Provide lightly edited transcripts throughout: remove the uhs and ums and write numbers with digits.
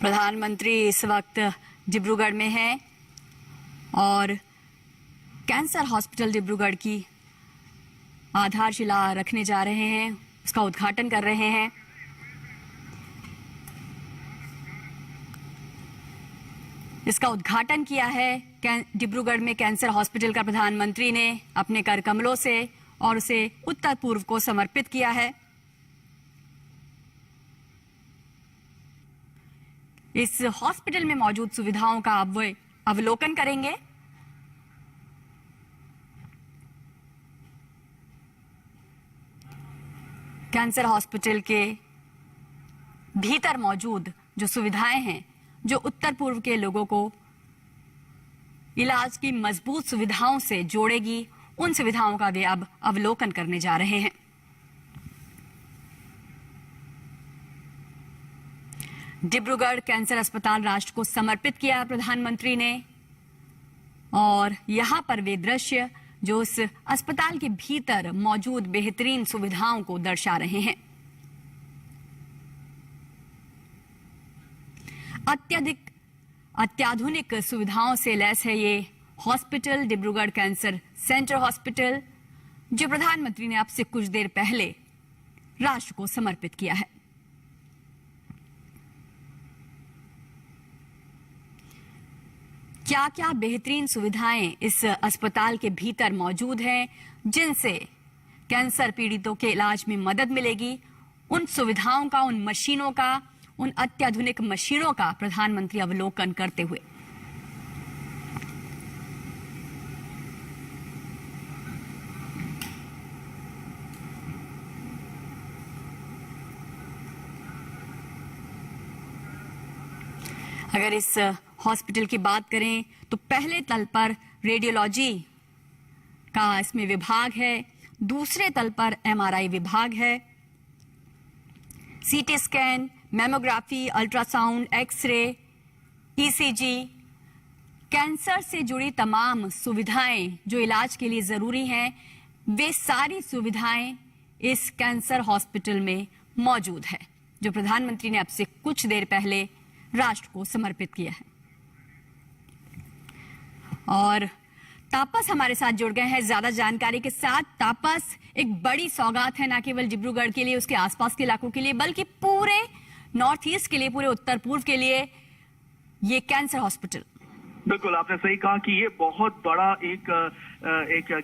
प्रधानमंत्री इस वक्त डिब्रूगढ़ में हैं और कैंसर हॉस्पिटल डिब्रूगढ़ की आधारशिला रखने जा रहे हैं, उसका उद्घाटन कर रहे हैं। इसका उद्घाटन किया है डिब्रूगढ़ में कैंसर हॉस्पिटल का प्रधानमंत्री ने अपने कर कमलों से और उसे उत्तर पूर्व को समर्पित किया है। इस हॉस्पिटल में मौजूद सुविधाओं का अब वे अवलोकन करेंगे। कैंसर हॉस्पिटल के भीतर मौजूद जो सुविधाएं हैं, जो उत्तर पूर्व के लोगों को इलाज की मजबूत सुविधाओं से जोड़ेगी, उन सुविधाओं का वे अब अवलोकन करने जा रहे हैं। डिब्रूगढ़ कैंसर अस्पताल राष्ट्र को समर्पित किया प्रधानमंत्री ने और यहां पर वे दृश्य जो उस अस्पताल के भीतर मौजूद बेहतरीन सुविधाओं को दर्शा रहे हैं। अत्याधुनिक सुविधाओं से लैस है ये hospital, Dibrugarh cancer centre hospital, जो प्रधानमंत्री ने अब से कुछ देर पहले राष्ट्र को समर्पित किया है। क्या क्या बेहतरीन सुविधाएं इस अस्पताल के भीतर मौजूद हैं, जिनसे कैंसर पीड़ितों के इलाज में मदद मिलेगी, उन सुविधाओं का, उन मशीनों का, उन अत्याधुनिक मशीनों का प्रधानमंत्री अवलोकन करते हुए अगर इस हॉस्पिटल की बात करें तो पहले तल पर रेडियोलॉजी का इसमें विभाग है, दूसरे तल पर एमआरआई विभाग है, CT scan, mammography, ultrasound, X-ray, ECG, cancer से जुड़ी तमाम सुविधाएं जो इलाज के लिए जरूरी हैं, वे सारी सुविधाएं इस कैंसर हॉस्पिटल में मौजूद है, जो प्रधानमंत्री ने अब से कुछ देर पहले राष्ट्र को समर्पित किया है। और तापस हमारे साथ जुड़ गए हैं ज्यादा जानकारी के साथ। तापस, एक बड़ी सौगात है न केवल डिब्रूगढ़ के लिए, उसके आसपास के इलाकों के लिए, बल्कि पूरे नॉर्थ ईस्ट के लिए, पूरे उत्तर पूर्व के लिए ये कैंसर हॉस्पिटल। बिल्कुल, आपने सही कहा कि ये बहुत बड़ा एक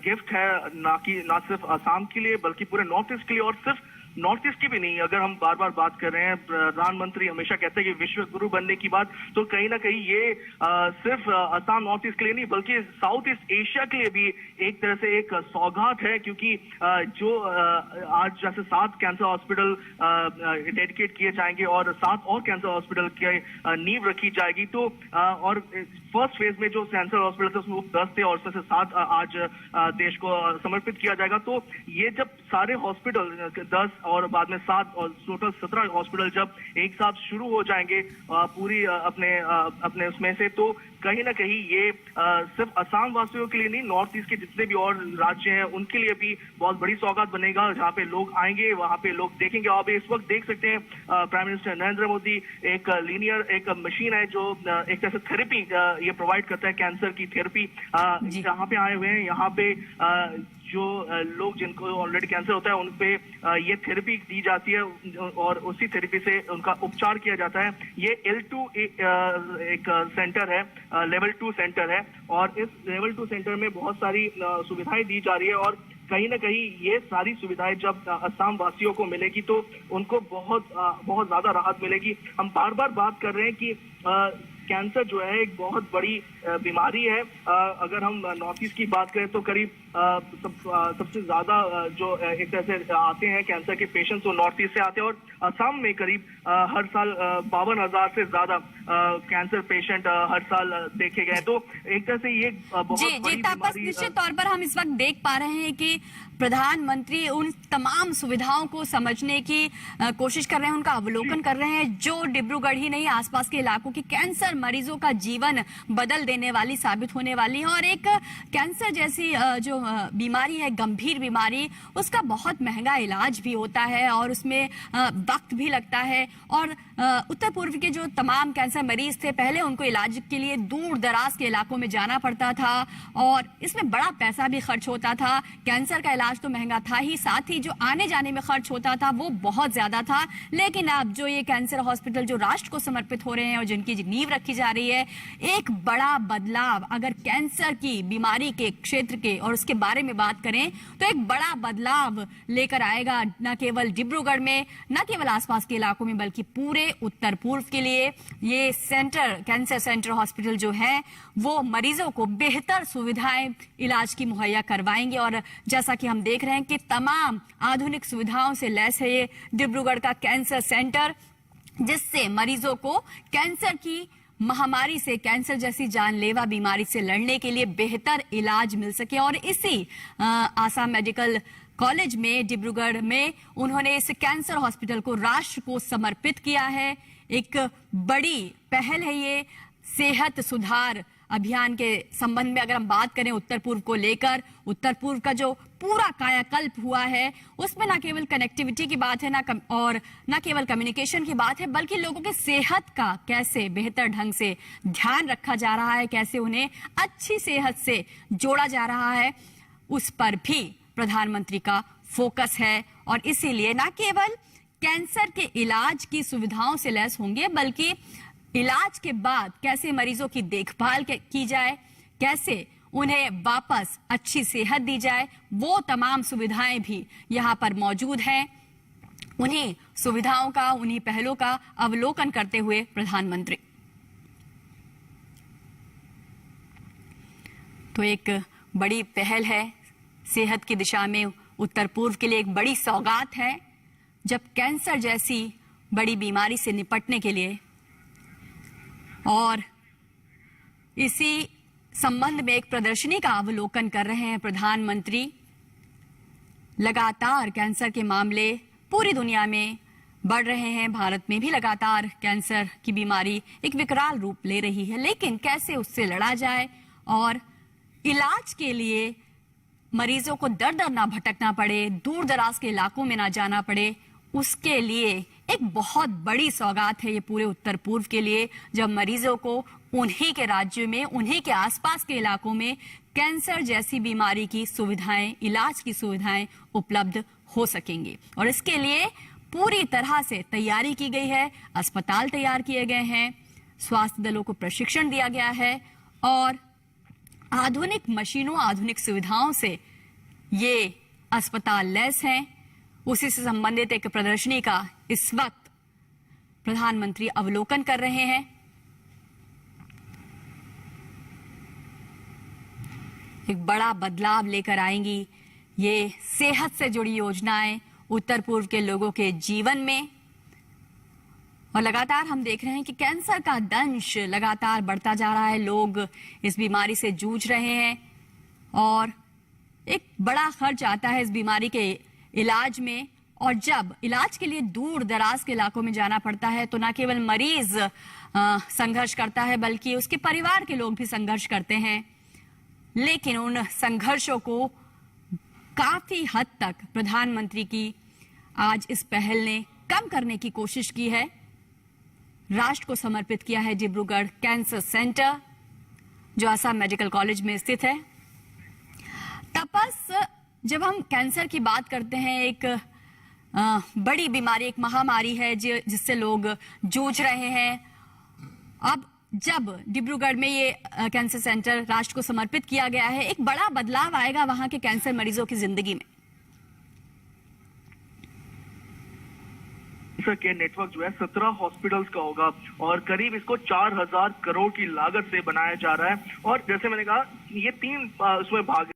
गिफ्ट है, ना सिर्फ असम के लिए बल्कि पूरे नॉर्थ ईस्ट के लिए, और सिर्फ नॉर्थ ईस्ट की भी नहीं। अगर हम बार बार बात कर रहे हैं, प्रधानमंत्री हमेशा कहते हैं कि विश्व गुरु बनने की बात, तो कहीं ना कहीं ये सिर्फ असम नॉर्थ ईस्ट के लिए नहीं बल्कि साउथ ईस्ट एशिया के लिए भी एक तरह से एक सौगात है, क्योंकि जो आज जैसे 7 कैंसर हॉस्पिटल डेडिकेट किए जाएंगे और 7 और कैंसर हॉस्पिटल की नींव रखी जाएगी, तो और फर्स्ट फेज में जो कैंसर हॉस्पिटल थे उसमें 10 थे और उसमें से 7 आज देश को समर्पित किया जाएगा। तो ये जब सारे हॉस्पिटल 10 और बाद में 7 और टोटल 17 हॉस्पिटल जब एक साथ शुरू हो जाएंगे पूरी अपने उसमें से, तो कहीं ना कहीं ये सिर्फ असम वासियों के लिए नहीं, नॉर्थ ईस्ट के जितने भी और राज्य हैं उनके लिए भी बहुत बड़ी सौगात बनेगा, जहाँ पे लोग आएंगे, वहाँ पे लोग देखेंगे। आप इस वक्त देख सकते हैं प्राइम मिनिस्टर नरेंद्र मोदी एक मशीन है जो एक तरह से थेरेपी ये प्रोवाइड करता है, कैंसर की थेरेपी, जहाँ पे आए हुए हैं। यहाँ पे जो लोग जिनको ऑलरेडी कैंसर होता है उन पे ये थेरेपी दी जाती है और उसी थेरेपी से उनका उपचार किया जाता है। ये L2 एक सेंटर है, लेवल 2 सेंटर है, और इस लेवल 2 सेंटर में बहुत सारी सुविधाएं दी जा रही है, और कहीं ना कहीं ये सारी सुविधाएं जब असम वासियों को मिलेगी तो उनको बहुत ज्यादा राहत मिलेगी। हम बार बार बात कर रहे हैं कि कैंसर जो है एक बहुत बड़ी बीमारी है। अगर हम नॉर्थ ईस्ट की बात करें तो करीब सबसे ज्यादा जो एक तरह से आते हैं कैंसर के पेशेंट्स वो नॉर्थ ईस्ट से आते हैं, और असम में करीब हर साल 52,000 से ज्यादा कैंसर पेशेंट हर साल देखे गए। तो एक तरह से ये बहुत बड़ी बीमारी। निश्चित तौर पर हम इस वक्त देख पा रहे हैं कि प्रधानमंत्री उन तमाम सुविधाओं को समझने की कोशिश कर रहे हैं, उनका अवलोकन कर रहे हैं, जो डिब्रूगढ़ ही नहीं आसपास के इलाकों की कैंसर मरीजों का जीवन बदल देने वाली साबित होने वाली है। और एक कैंसर जैसी जो बीमारी है, गंभीर बीमारी, उसका बहुत महंगा इलाज भी होता है और उसमें वक्त भी लगता है। और उत्तर पूर्व के जो तमाम कैंसर मरीज थे, पहले उनको इलाज के लिए दूर दराज के इलाकों में जाना पड़ता था और इसमें बड़ा पैसा भी खर्च होता था। कैंसर का इलाज तो महंगा था ही, साथ ही जो आने जाने में खर्च होता था वो बहुत ज्यादा था। लेकिन अब जो ये कैंसर हॉस्पिटल जो राष्ट्र को समर्पित हो रहे हैं और जिनकी नींव रखी जा रही है, एक बड़ा बदलाव अगर कैंसर की बीमारी के क्षेत्र के और उसके बारे में बात करें तो एक बड़ा बदलाव लेकर आएगा, न केवल डिब्रूगढ़ में, न केवल आसपास के इलाकों में, बल्कि पूरे उत्तर पूर्व के लिए। ये सेंटर, कैंसर सेंटर हॉस्पिटल जो है वो मरीजों को बेहतर सुविधाएं इलाज की मुहैया करवाएंगे। और जैसा कि हम देख रहे हैं कि तमाम आधुनिक सुविधाओं से लैस है ये डिब्रूगढ़ का कैंसर सेंटर, जिससे मरीजों को कैंसर की महामारी से, कैंसर जैसी जानलेवा बीमारी से लड़ने के लिए बेहतर इलाज मिल सके। और इसी आसाम मेडिकल कॉलेज में, डिब्रूगढ़ में, उन्होंने इस कैंसर हॉस्पिटल को राष्ट्र को समर्पित किया है। एक बड़ी पहल है ये सेहत सुधार अभियान के संबंध में। अगर हम बात करें उत्तर पूर्व को लेकर, उत्तर पूर्व का जो पूरा कायाकल्प हुआ है उसमें न केवल कनेक्टिविटी की बात है, और न केवल कम्युनिकेशन की बात है, बल्कि लोगों के सेहत का कैसे बेहतर ढंग से ध्यान रखा जा रहा है, कैसे उन्हें अच्छी सेहत से जोड़ा जा रहा है, उस पर भी प्रधानमंत्री का फोकस है। और इसीलिए न केवल कैंसर के इलाज की सुविधाओं से लैस होंगे, बल्कि इलाज के बाद कैसे मरीजों की देखभाल की जाए, कैसे उन्हें वापस अच्छी सेहत दी जाए, वो तमाम सुविधाएं भी यहाँ पर मौजूद हैं। उन्हीं सुविधाओं का, उन्हीं पहलों का अवलोकन करते हुए प्रधानमंत्री तो एक बड़ी पहल है सेहत की दिशा में, उत्तर पूर्व के लिए एक बड़ी सौगात है, जब कैंसर जैसी बड़ी बीमारी से निपटने के लिए। और इसी संबंध में एक प्रदर्शनी का अवलोकन कर रहे हैं प्रधानमंत्री। लगातार कैंसर के मामले पूरी दुनिया में बढ़ रहे हैं, भारत में भी लगातार कैंसर की बीमारी एक विकराल रूप ले रही है, लेकिन कैसे उससे लड़ा जाए और इलाज के लिए मरीजों को दर दर ना भटकना पड़े, दूर दराज के इलाकों में ना जाना पड़े, उसके लिए एक बहुत बड़ी सौगात है ये पूरे उत्तर पूर्व के लिए, जब मरीजों को उन्हीं के राज्य में, उन्हीं के आसपास के इलाकों में कैंसर जैसी बीमारी की सुविधाएं, इलाज की सुविधाएं उपलब्ध हो सकेंगी। और इसके लिए पूरी तरह से तैयारी की गई है, अस्पताल तैयार किए गए हैं, स्वास्थ्य दलों को प्रशिक्षण दिया गया है और आधुनिक मशीनों, आधुनिक सुविधाओं से ये अस्पताल लैस हैं। उसी से संबंधित एक प्रदर्शनी का इस वक्त प्रधानमंत्री अवलोकन कर रहे हैं। एक बड़ा बदलाव लेकर आएंगी ये सेहत से जुड़ी योजनाएं उत्तर पूर्व के लोगों के जीवन में। और लगातार हम देख रहे हैं कि कैंसर का दंश लगातार बढ़ता जा रहा है, लोग इस बीमारी से जूझ रहे हैं और एक बड़ा खर्च आता है इस बीमारी के इलाज में। और जब इलाज के लिए दूर दराज के इलाकों में जाना पड़ता है तो न केवल मरीज संघर्ष करता है, बल्कि उसके परिवार के लोग भी संघर्ष करते हैं। लेकिन उन संघर्षों को काफी हद तक प्रधानमंत्री की आज इस पहल ने कम करने की कोशिश की है। राष्ट्र को समर्पित किया है डिब्रूगढ़ कैंसर सेंटर, जो आसाम मेडिकल कॉलेज में स्थित है। तपस, जब हम कैंसर की बात करते हैं, एक बड़ी बीमारी, एक महामारी है जिससे लोग जूझ रहे हैं। अब जब डिब्रूगढ़ में ये कैंसर सेंटर राष्ट्र को समर्पित किया गया है, एक बड़ा बदलाव आएगा वहां के कैंसर मरीजों की जिंदगी में। के नेटवर्क जो है 17 हॉस्पिटल्स का होगा और करीब इसको 4000 करोड़ की लागत से बनाया जा रहा है। और जैसे मैंने कहा, ये 3 उसमें भाग